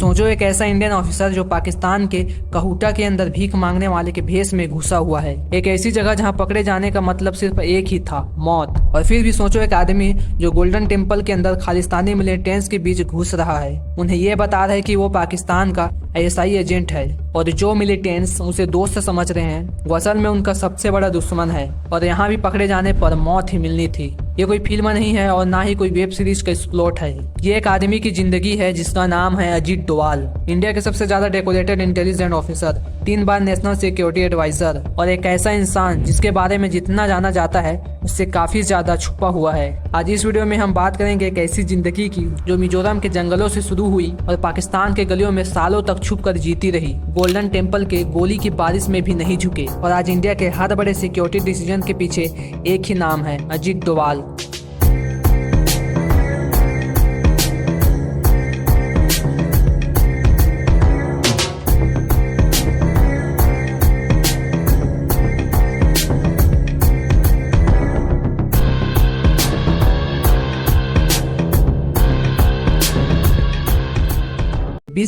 सोचो एक ऐसा इंडियन ऑफिसर जो पाकिस्तान के कहूटा के अंदर भीख मांगने वाले के भेष में घुसा हुआ है, एक ऐसी जगह जहां पकड़े जाने का मतलब सिर्फ एक ही था, मौत। और फिर भी सोचो एक आदमी जो गोल्डन टेम्पल के अंदर खालिस्तानी मिलिटेंट्स के बीच घुस रहा है, उन्हें यह बता रहा है कि वो पाकिस्तान का ISI एजेंट है और जो मिलिटेंट्स उसे दोस्त समझ रहे हैं वो असल में उनका सबसे बड़ा दुश्मन है और यहाँ भी पकड़े जाने पर मौत ही मिलनी थी। ये कोई फिल्म नहीं है और ना ही कोई वेब सीरीज का प्लॉट है। ये एक आदमी की जिंदगी है जिसका नाम है अजीत डोवाल, इंडिया के सबसे ज्यादा डेकोरेटेड इंटेलिजेंट ऑफिसर, 3 बार नेशनल सिक्योरिटी एडवाइजर और एक ऐसा इंसान जिसके बारे में जितना जाना जाता है उससे काफी ज्यादा छुपा हुआ है। आज इस वीडियो में हम बात करेंगे एक ऐसी जिंदगी की जो मिजोरम के जंगलों से शुरू हुई और पाकिस्तान के गलियों में सालों तक छुप कर जीती रही, गोल्डन टेम्पल के गोली की बारिश में भी नहीं झुके और आज इंडिया के हर बड़े सिक्योरिटी डिसीजन के पीछे एक ही नाम है, अजीत डोवाल।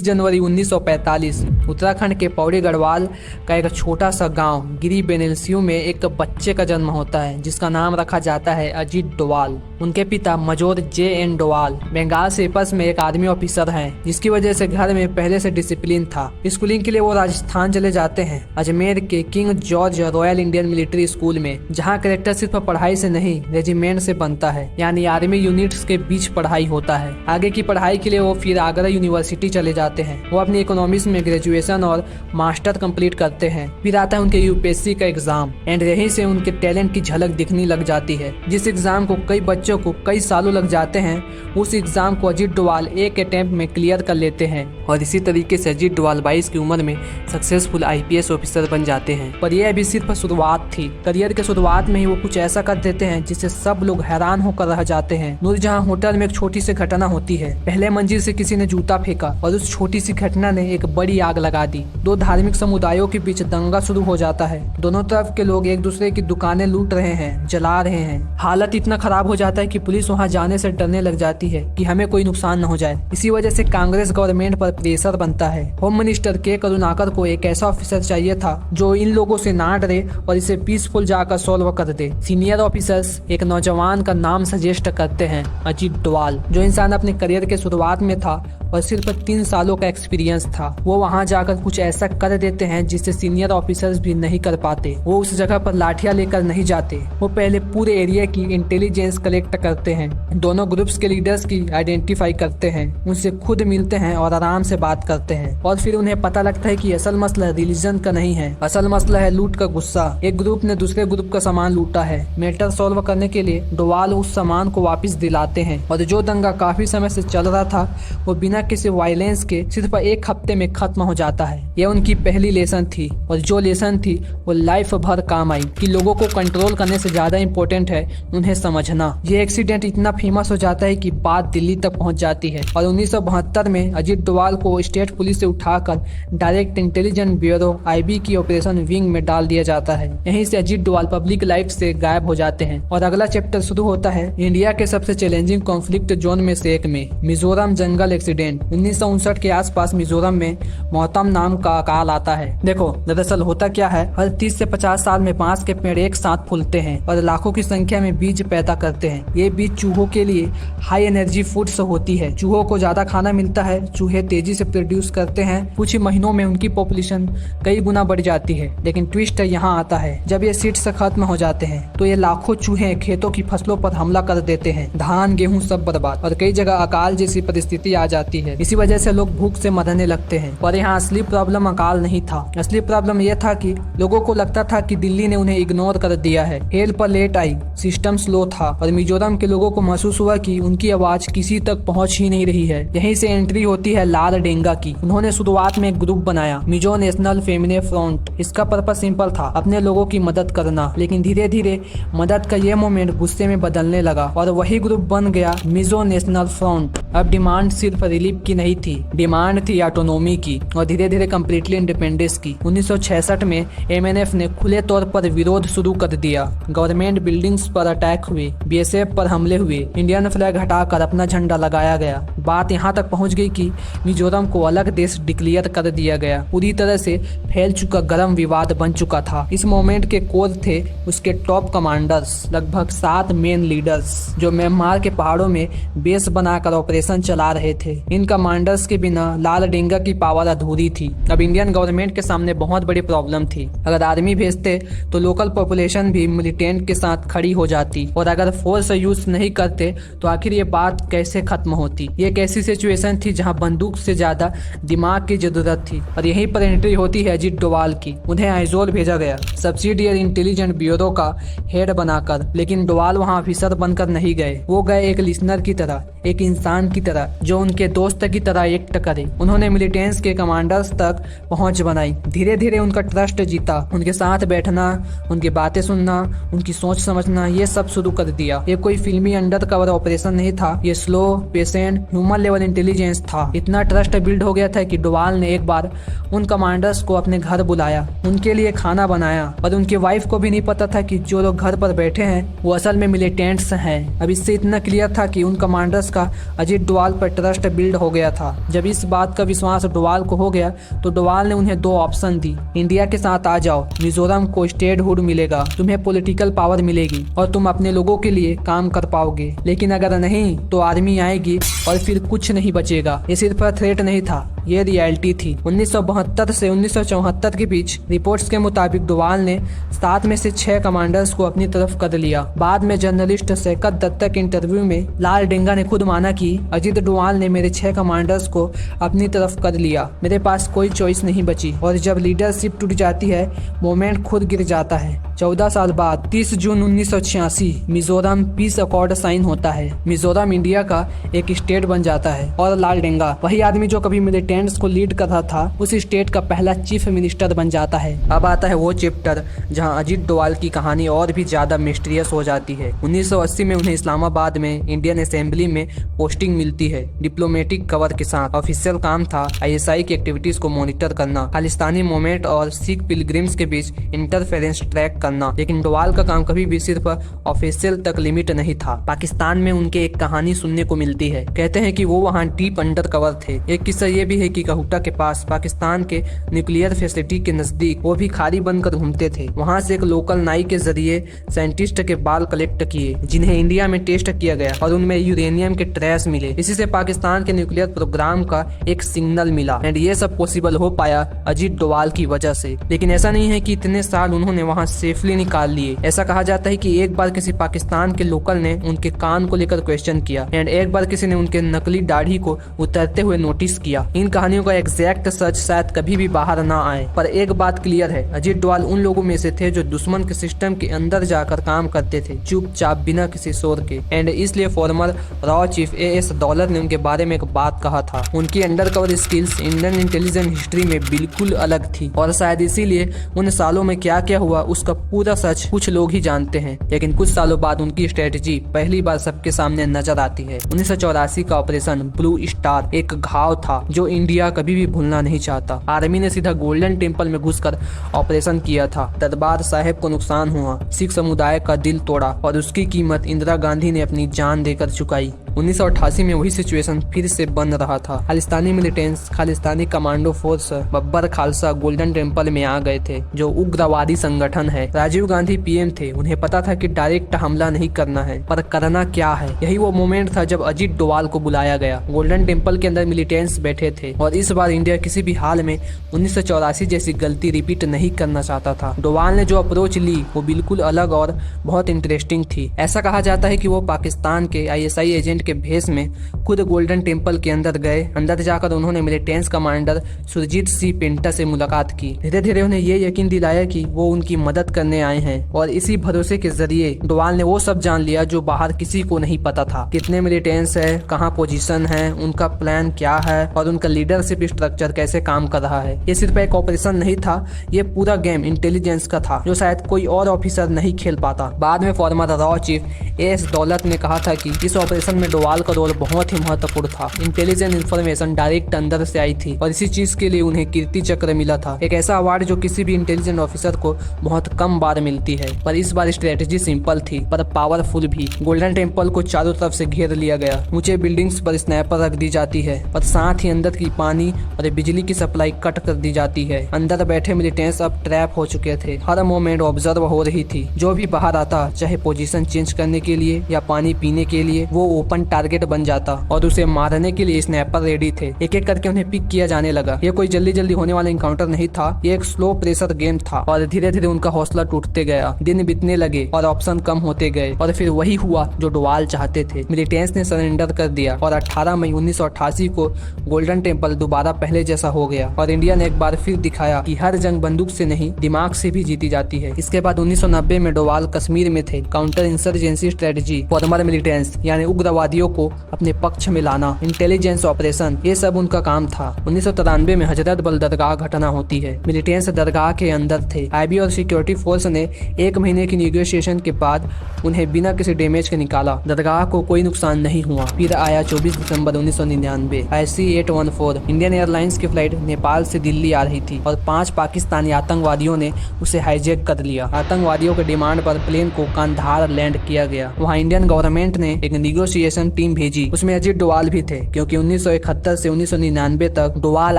जनवरी 1945 उत्तराखंड के पौड़ी गढ़वाल का एक छोटा सा गांव गिरी बेनेल्सियू में एक बच्चे का जन्म होता है जिसका नाम रखा जाता है अजीत डोवाल। उनके पिता मेजर JN डोवाल बंगाल सेपर्स में एक आर्मी ऑफिसर हैं, जिसकी वजह से घर में पहले से डिसिप्लिन था। स्कूलिंग के लिए वो राजस्थान चले जाते हैं, अजमेर के king George royal Indian military school में, जहाँ करेक्टर सिर्फ पढ़ाई से नहीं रेजिमेंट से बनता है, यानी आर्मी यूनिट्स के बीच पढ़ाई होता है। आगे की पढ़ाई के लिए वो फिर आगरा यूनिवर्सिटी चले जाते हैं। वो अपनी इकोनॉमिक्स में ग्रेजुएशन और मास्टर कंप्लीट करते हैं। फिर आता है उनके UPSC का एग्जाम एंड यहीं से उनके टैलेंट की झलक दिखने लग जाती है। जिस एग्जाम को कई बच्चों को कई सालों लग जाते हैं, उस एग्जाम को अजीत डोवाल एक अटेम्प्ट में क्लियर कर लेते हैं और इसी तरीके से अजीत डोवाल 22 की उम्र में सक्सेसफुल IPS ऑफिसर बन जाते हैं। पर यह अभी सिर्फ शुरुआत थी। करियर के शुरुआत में ही वो कुछ ऐसा कर देते हैं जिससे सब लोग हैरान होकर रह जाते हैं। नूरजहां होटल में एक छोटी सी घटना होती है। पहले मंजिल से किसी ने जूता फेंका और उस छोटी सी घटना ने एक बड़ी आग लगा दी। 2 धार्मिक समुदायों के बीच दंगा शुरू हो जाता है। दोनों तरफ के लोग एक दूसरे की दुकानें लूट रहे हैं, जला रहे हैं। हालत इतना खराब हो जाता है कि पुलिस वहां जाने से डरने लग जाती है कि हमें कोई नुकसान न हो जाए। इसी वजह से कांग्रेस गवर्नमेंट पर प्रेशर बनता है। होम मिनिस्टर के करुणाकर को एक ऐसा ऑफिसर चाहिए था जो इन लोगों से ना डरे और इसे पीसफुल जाकर सॉल्व कर दे। सीनियर ऑफिसर्स एक नौजवान का नाम सजेस्ट करते हैं, अजीत डोवाल, जो इंसान अपने करियर के शुरुआत में था और सिर्फ 3 सालों का एक्सपीरियंस था। वो वहां जाकर कुछ ऐसा कर देते हैं जिससे सीनियर ऑफिसर्स भी नहीं कर पाते। वो उस जगह पर लाठियां लेकर नहीं जाते। वो पहले पूरे एरिया की इंटेलिजेंस कलेक्ट करते हैं, दोनों ग्रुप्स के लीडर्स की आइडेंटिफाई करते हैं, उनसे खुद मिलते हैं और आराम से बात करते हैं। और फिर उन्हें पता लगता है कि असल मसला रिलीजन का नहीं है, असल मसला है लूट का गुस्सा। एक ग्रुप ने दूसरे ग्रुप का सामान लूटा है। मैटर सॉल्व करने के लिए डोवाल उस सामान को वापस दिलाते हैं और जो दंगा काफी समय से चल रहा था वो बिना किसी वायलेंस के सिर्फ 1 हफ्ते में खत्म हो जाता है। यह उनकी पहली लेसन थी और जो लेसन थी वो लाइफ भर काम आई कि लोगों को कंट्रोल करने से ज्यादा इम्पोर्टेंट है उन्हें समझना। ये एक्सीडेंट इतना फेमस हो जाता है कि बात दिल्ली तक पहुंच जाती है और 1972 में अजीत डोवाल को स्टेट पुलिस से उठाकर डायरेक्ट इंटेलिजेंस ब्यूरो IB की ऑपरेशन विंग में डाल दिया जाता है। यहीं से अजीत डोवाल पब्लिक लाइफ से गायब हो जाते हैं और अगला चैप्टर शुरू होता है इंडिया के सबसे चैलेंजिंग कॉन्फ्लिक्ट जोन में से एक में, मिजोरम जंगल एक्सीडेंट। 1959 के आसपास मिजोरम में मौतम नाम का अकाल आता है। देखो दरअसल होता क्या है, हर 30 से 50 साल में बांस के पेड़ एक साथ फूलते हैं और लाखों की संख्या में बीज पैदा करते हैं। ये बीज चूहों के लिए हाई एनर्जी फूड्स होती है। चूहों को ज्यादा खाना मिलता है, चूहे तेजी से प्रोड्यूस करते हैं। कुछ ही महीनों में उनकी पॉपुलेशन कई गुना बढ़ जाती है। लेकिन ट्विस्ट यहाँ आता है, जब ये सीड्स खत्म हो जाते हैं तो ये लाखों चूहे खेतों की फसलों पर हमला कर देते हैं। धान गेहूँ सब बर्बाद और कई जगह अकाल जैसी परिस्थिति आ जाती है। इसी वजह से लोग भूख से मरने लगते हैं। पर यहाँ असली प्रॉब्लम अकाल नहीं था। असली प्रॉब्लम यह था कि लोगों को लगता था कि दिल्ली ने उन्हें इग्नोर कर दिया है। हेल्प लेट आई, सिस्टम स्लो था और मिजोरम के लोगों को महसूस हुआ कि उनकी आवाज किसी तक पहुंच ही नहीं रही है। यहीं से एंट्री होती है लाल डेंगा की। उन्होंने शुरुआत में एक ग्रुप बनाया, मिजो नेशनल फेमिनिस्ट फ्रंट। इसका पर्पस सिंपल था, अपने लोगों की मदद करना। लेकिन धीरे धीरे मदद का ये मोमेंट गुस्से में बदलने लगा और वही ग्रुप बन गया मिजो नेशनल फ्रंट। अब डिमांड सिर्फ रिलीफ की नहीं थी, डिमांड थी ऑटोनोमी की और धीरे धीरे कम्प्लीटली इंडिपेंडेंस की। 1966 में MNF ने खुले तौर पर विरोध शुरू कर दिया। गवर्नमेंट बिल्डिंग्स पर अटैक हुए, BSF स्टेप पर हमले हुए। इंडियन फ्लैग हटाकर अपना झंडा लगाया गया। बात यहाँ तक पहुँच गई कि मिजोरम को अलग देश डिक्लेयर कर दिया गया। पूरी तरह से फैल चुका गर्म विवाद बन चुका था। इस मोमेंट के कोर थे उसके टॉप कमांडर्स, लगभग 7 मेन लीडर्स जो म्यांमार के पहाड़ों में बेस बनाकर ऑपरेशन चला रहे थे। इन कमांडर्स के बिना लाल डेंगा की पावर अधूरी थी। अब इंडियन गवर्नमेंट के सामने बहुत बड़ी प्रॉब्लम थी। अगर आर्मी भेजते तो लोकल पॉपुलेशन भी मिलिटेंट के साथ खड़ी हो जाती, और अगर फोर्स यूज नहीं करते तो आखिर ये बात कैसे खत्म होती। ये एक ऐसी सिचुएशन थी जहां बंदूक से ज्यादा दिमाग की जरूरत थी, और यहीं पर एंट्री होती है अजीत डोवाल की। उन्हें आइजोल भेजा गया सब्सिडियरी इंटेलिजेंस ब्यूरो का हेड बनाकर, लेकिन डोवाल वहां ऑफिसर बनकर नहीं गए। वो गए एक लिसनर की तरह, एक इंसान की तरह जो उनके दोस्त की तरह एक्ट करे। उन्होंने मिलिटेंट्स के कमांडर्स तक पहुंच बनाई, धीरे धीरे उनका ट्रस्ट जीता, उनके साथ बैठना, उनकी बातें सुनना, उनकी सोच समझना, ये सब शुरू कर दिया। ये कोई फिल्मी अंडर कवर ऑपरेशन नहीं था, ये slow, patient, human level intelligence था। इतना ट्रस्ट बिल्ड हो गया था कि डोवाल ने एक बार उन कमांडर्स को अपने घर बुलाया, उनके लिए खाना बनाया, और उनकी वाइफ को भी नहीं पता था कि जो लोग घर पर बैठे हैं वो असल में मिलिटेंट्स हैं। अब इससे इतना क्लियर था कि उन कमांडर्स का अजीत डोवाल पर ट्रस्ट बिल्ड हो गया था। जब इस बात का विश्वास डोवाल को हो गया तो डोवाल ने उन्हें 2 ऑप्शन दी। इंडिया के साथ आ जाओ, मिजोरम को स्टेटहुड मिलेगा, तुम्हें पॉलिटिकल पावर मिलेगी और तुम अपने लोगों के लिए काम कर पाओगे। लेकिन अगर नहीं तो आर्मी आएगी और फिर कुछ नहीं बचेगा। ये सिर्फ थ्रेट नहीं था, ये रियलिटी थी। 1972 से 1974 के बीच रिपोर्ट्स के मुताबिक डोवाल ने 7 में से 6 कमांडर्स को अपनी तरफ कर लिया। बाद में जर्नलिस्ट शैकत दत्ता के इंटरव्यू में लाल डेंगा ने खुद माना कि अजीत डोवाल ने मेरे 6 कमांडर्स को अपनी तरफ कर लिया, मेरे पास कोई चॉइस नहीं बची। और जब लीडरशिप टूट जाती है, मोमेंट खुद गिर जाता है। 14 साल बाद 30 जून 1986 मिजोरम पीस अकॉर्ड साइन होता है। मिजोरम इंडिया का एक स्टेट बन जाता है, और लाल डेंगा, वही आदमी जो कभी मिलिटेंट्स को लीड कर रहा था, उस स्टेट का पहला चीफ मिनिस्टर बन जाता है। अब आता है वो चैप्टर जहां अजीत डोवाल की कहानी और भी ज्यादा मिस्टीरियस हो जाती है। 1980 में उन्हें इस्लामाबाद में इंडियन असेंबली में पोस्टिंग मिलती है, डिप्लोमेटिक कवर के साथ। ऑफिशियल काम था ISI की एक्टिविटीज को मॉनिटर करना, खालिस्तानी मूवमेंट और सिख पिलग्रिम्स के बीच इंटरफेरेंस ट्रैक करना। लेकिन डोवाल का काम कभी भी सिर्फ ऑफिशियल तक लिमिट नहीं था। पाकिस्तान में उनके एक कहानी सुनने को मिलती है। कहते हैं कि वो वहाँ डीप अंडर कवर थे। एक किस्सा ये भी है कि कहूटा के पास पाकिस्तान के न्यूक्लियर फैसिलिटी के नजदीक वो भी खारी बनकर घूमते थे। वहाँ से एक लोकल नाई के जरिए साइंटिस्ट के बाल कलेक्ट किए, जिन्हें इंडिया में टेस्ट किया गया, और उनमें यूरेनियम के ट्रेस मिले। इसी से पाकिस्तान के न्यूक्लियर प्रोग्राम का एक सिग्नल मिला, एंड ये सब पॉसिबल हो पाया अजीत डोवाल की वजह से। लेकिन ऐसा नहीं है कि इतने साल उन्होंने वहाँ सेफली निकाल लिए। ऐसा कहा जाता है कि एक बार किसी पाकिस्तान के लोकल ने उनके कान को लेकर क्वेश्चन किया, एंड एक बार किसी ने उनके नकली दाढ़ी को उतरते हुए नोटिस किया। इन कहानियों का एग्जैक्ट सच शायद कभी भी बाहर ना आए, पर एक बात क्लियर है, अजीत डोवाल उन लोगों में से थे जो दुश्मन के सिस्टम के अंदर जाकर काम करते थे, चुपचाप बिना किसी शोर के। एंड इसलिए farmer raw chief AS dollar ने उनके बारे में एक बात कहा था, उनकी undercover skills Indian intelligence history में बिल्कुल अलग थी, और शायद इसीलिए उन सालों में क्या क्या हुआ उसका पूरा सच कुछ लोग ही जानते हैं। लेकिन कुछ सालों बाद उनकी स्ट्रेटेजी पहली बार सबके सामने नजर आती है। 1984 का ऑपरेशन ब्लू स्टार एक घाव था जो इंडिया कभी भी भूलना नहीं चाहता। आर्मी ने सीधा गोल्डन टेम्पल में घुसकर ऑपरेशन किया था। दरबार साहिब को नुकसान हुआ, सिख समुदाय का दिल तोड़ा, और उसकी कीमत इंदिरा गांधी ने अपनी जान देकर चुकाई। 1988 में वही सिचुएशन फिर से बन रहा था। Khalistani militants, Khalistani commando force Babbar Khalsa golden temple में आ गए थे, जो उग्रवादी संगठन है। राजीव गांधी PM थे, उन्हें पता था कि डायरेक्ट हमला नहीं करना है, पर करना क्या है। यही वो मोमेंट था जब अजीत डोवाल को बुलाया गया। गोल्डन टेम्पल के अंदर मिलिटेंट्स बैठे थे, और इस बार इंडिया किसी भी हाल में 1984 जैसी गलती रिपीट नहीं करना चाहता था। डोवाल ने जो अप्रोच ली वो बिल्कुल अलग और बहुत इंटरेस्टिंग थी। ऐसा कहा जाता है कि वो पाकिस्तान के ISI एजेंट के भेष में खुद गोल्डन टेम्पल के अंदर गए। अंदर जाकर उन्होंने मिलिटेंस कमांडर सुरजीत सिंह पिंटा से मुलाकात की। धीरे धीरे उन्हें ये यकीन दिलाया कि वो उनकी मदद करने आए हैं, और इसी भरोसे के जरिए डोवाल ने वो सब जान लिया जो बाहर किसी को नहीं पता था। कितने मिलिटेंस है, कहाँ पोजीशन है, उनका प्लान क्या है, और उनका लीडरशिप स्ट्रक्चर कैसे काम कर रहा है। ये सिर्फ एक ऑपरेशन नहीं था, ये पूरा गेम इंटेलिजेंस का था जो शायद कोई और ऑफिसर नहीं खेल पाता। बाद में farmer raw chief AS dollar ने कहा था कि इस ऑपरेशन में डोवाल का रोल बहुत ही महत्वपूर्ण था। इंटेलिजेंट इन्फॉर्मेशन डायरेक्ट अंदर से आई थी और इसी चीज के लिए उन्हें कीर्ति चक्र मिला था, एक ऐसा अवार्ड जो किसी भी इंटेलिजेंट ऑफिसर को बहुत कम बार मिलती है। पर इस बार स्ट्रेटेजी सिंपल थी पर पावरफुल भी। गोल्डन टेम्पल को चारों तरफ से घेर लिया गया, ऊंचे बिल्डिंग्स पर स्नैपर रख दी जाती है, पर साथ ही अंदर की पानी और बिजली की सप्लाई कट कर दी जाती है। अंदर बैठे मिलिटेंट्स अब ट्रैप हो चुके थे, हर मोमेंट ऑब्जर्व हो रही थी। जो भी बाहर आता, चाहे पोजीशन चेंज करने के लिए या पानी पीने के लिए, वो ओपन टारगेट बन जाता और उसे मारने के लिए स्नैपर रेडी थे। एक एक करके उन्हें पिक किया जाने लगा। ये कोई जल्दी जल्दी होने वाला इनकाउंटर नहीं था, ये एक स्लो प्रेशर गेम था और धीरे धीरे उनका हौसला टूटते गया। दिन बीतने लगे और ऑप्शन कम होते गए और फिर वही हुआ जो डोवाल चाहते थे। मिलिटेंट्स ने सरेंडर कर दिया और 18 मई 1988 को गोल्डन टेम्पल दोबारा पहले जैसा हो गया और इंडिया ने एक बार फिर दिखाया कि हर जंग बंदूक से नहीं, दिमाग से भी जीती जाती है। इसके बाद 1990 में डोवाल कश्मीर में थे। Counter insurgency strategy, farmer militants यानी उग्रवादियों को अपने पक्ष में लाना, इंटेलिजेंस ऑपरेशन, ये सब उनका काम था। 1993 में हजरत बल दरगाह घटना होती है। मिलिटेंट्स दरगाह के अंदर थे। आईबी और सिक्योरिटी फोर्स ने 1 महीने की निगोशिएशन के बाद उन्हें बिना किसी डैमेज के निकाला। दरगाह को कोई नुकसान नहीं हुआ। फिर आया 24 दिसंबर 1999। IC-814 इंडियन एयरलाइंस की फ्लाइट नेपाल से दिल्ली आ रही थी और 5 पाकिस्तानी आतंकवादियों ने उसे हाईजैक कर लिया। आतंकवादियों के डिमांड पर प्लेन को कांधार लैंड किया गया। वहाँ इंडियन गवर्नमेंट ने एक निगोशिएशन टीम भेजी, उसमें अजीत डोवाल भी थे, क्योंकि 1971 से 1999 तक डोवाल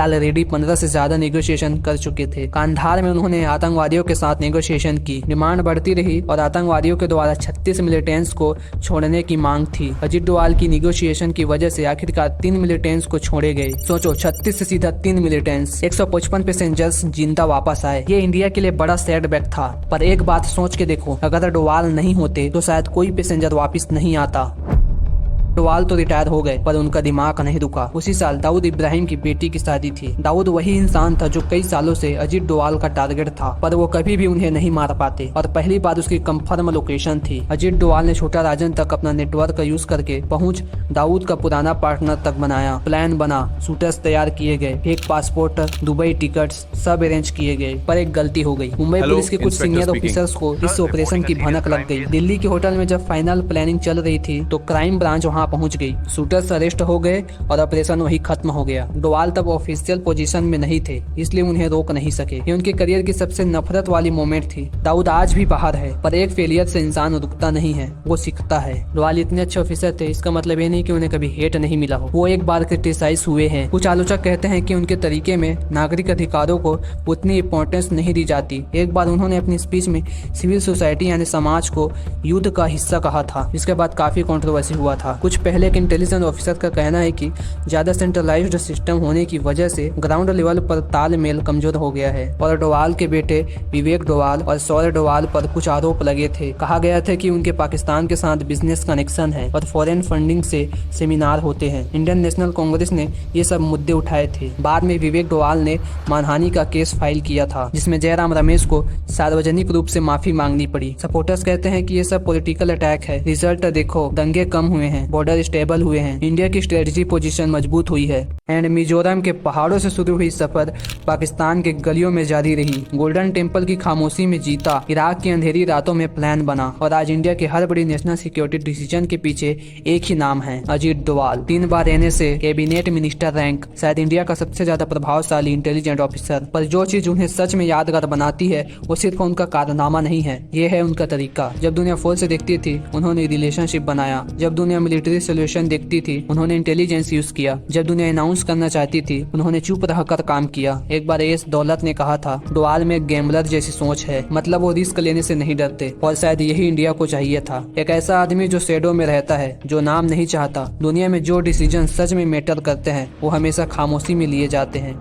ऑलरेडी 15 से ज्यादा निगोशिएशन कर चुके थे। कांधार में उन्होंने आतंकवादियों के साथ निगोशिएशन की। डिमांड बढ़ती रही और आतंकवादियों के द्वारा 36 मिलिटेंट्स को छोड़ने की मांग थी। अजीत डोवाल की निगोशिएशन की वजह से आखिरकार 3 मिलिटेंट्स को छोड़े गए। सोचो, 36 से सीधा 3 मिलिटेंट्स, 155 पैसेंजर्स जिंदा वापस आए। ये इंडिया के लिए बड़ा सेटबैक था। पर एक बात सोच के देखो, अगर डोवाल नहीं होते तो शायद कोई पैसेंजर वापस नहीं आता। डोवाल तो रिटायर हो गए पर उनका दिमाग नहीं रुका। उसी साल दाऊद इब्राहिम की बेटी की शादी थी। दाऊद वही इंसान था जो कई सालों से अजीत डोवाल का टारगेट था, पर वो कभी भी उन्हें नहीं मार पाते और पहली बार उसकी कंफर्म लोकेशन थी। अजीत डोवाल ने छोटा राजन तक अपना नेटवर्क का यूज करके पहुंच दाऊद का पुराना पार्टनर तक बनाया। प्लान बना, शूटर्स तैयार किए गए, फेक पासपोर्ट, दुबई टिकट्स सब अरेंज किए गए। पर एक गलती हो गई। मुंबई पुलिस के कुछ सीनियर ऑफिसर्स को इस ऑपरेशन की भनक लग गई। दिल्ली के होटल में जब फाइनल प्लानिंग चल रही थी तो क्राइम ब्रांच वहाँ पहुंच गई। शूटर्स अरेस्ट हो गए और ऑपरेशन वही खत्म हो गया। डोवाल तब ऑफिशियल पोजीशन में नहीं थे, इसलिए उन्हें रोक नहीं सके। ये उनके करियर की सबसे नफरत वाली मोमेंट थी। दाऊद आज भी बाहर है, पर एक फेलियर से इंसान रुकता नहीं है, वो सीखता है। डोवाल इतने अच्छे ऑफिसर थे, इसका मतलब ये नहीं कि उन्हें कभी हेट नहीं मिला हो। वो एक बार क्रिटिसाइज हुए हैं। कुछ आलोचक कहते हैं कि उनके तरीके में नागरिक अधिकारों को उतनी इंपॉर्टेंस नहीं दी जाती। एक बार उन्होंने अपनी स्पीच में सिविल सोसाइटी यानी समाज को युद्ध का हिस्सा कहा था, जिसके बाद काफी कंट्रोवर्सी हुआ था। कुछ पहले के इंटेलिजेंस ऑफिसर का कहना है कि ज्यादा सेंट्रलाइज्ड सिस्टम होने की वजह से ग्राउंड लेवल पर तालमेल कमजोर हो गया है और डोवाल के बेटे विवेक डोवाल और सौर्य डोवाल पर कुछ आरोप लगे थे। कहा गया था कि उनके पाकिस्तान के साथ बिजनेस कनेक्शन है और फॉरेन फंडिंग से सेमिनार होते हैं। इंडियन नेशनल कांग्रेस ने ये सब मुद्दे उठाए थे। बाद में विवेक डोवाल ने मानहानि का केस फाइल किया था, जिसमें जयराम रमेश को सार्वजनिक रूप से माफी मांगनी पड़ी। सपोर्टर्स कहते हैं कि ये सब पॉलिटिकल अटैक है। रिजल्ट देखो, दंगे कम हुए हैं, बॉर्डर स्टेबल हुए हैं, इंडिया की स्ट्रेटजी पोजीशन मजबूत हुई है। एंड मिजोरम के पहाड़ों से शुरू हुई सफर पाकिस्तान के गलियों में जारी रही। गोल्डन टेम्पल की खामोशी में जीता, इराक की अंधेरी रातों में प्लान बना और आज इंडिया के हर बड़ी नेशनल सिक्योरिटी डिसीजन के पीछे एक ही नाम है, अजीत डोवाल। 3 बार NSA कैबिनेट मिनिस्टर रैंक, शायद इंडिया का सबसे ज्यादा प्रभावशाली इंटेलिजेंट ऑफिसर। पर जो चीज उन्हें सच में यादगार बनाती है वो सिर्फ उनका कारनामा नहीं है, ये है उनका तरीका। जब दुनिया फोर्स से देखती थी उन्होंने रिलेशनशिप बनाया, जब दुनिया मिलिट्री सोल्यूशन देखती थी उन्होंने इंटेलिजेंस यूज किया, जब दुनिया अनाउंस करना चाहती थी उन्होंने चुप रहकर काम किया। एक बार एस दौलत ने कहा था, डोवाल में गैम्बलर जैसी सोच है, मतलब वो रिस्क लेने से नहीं डरते और शायद यही इंडिया को चाहिए था। एक ऐसा आदमी जो शेडो में रहता है, जो नाम नहीं चाहता। दुनिया में जो डिसीजन सच में मैटर करते हैं वो हमेशा खामोशी में लिए जाते हैं।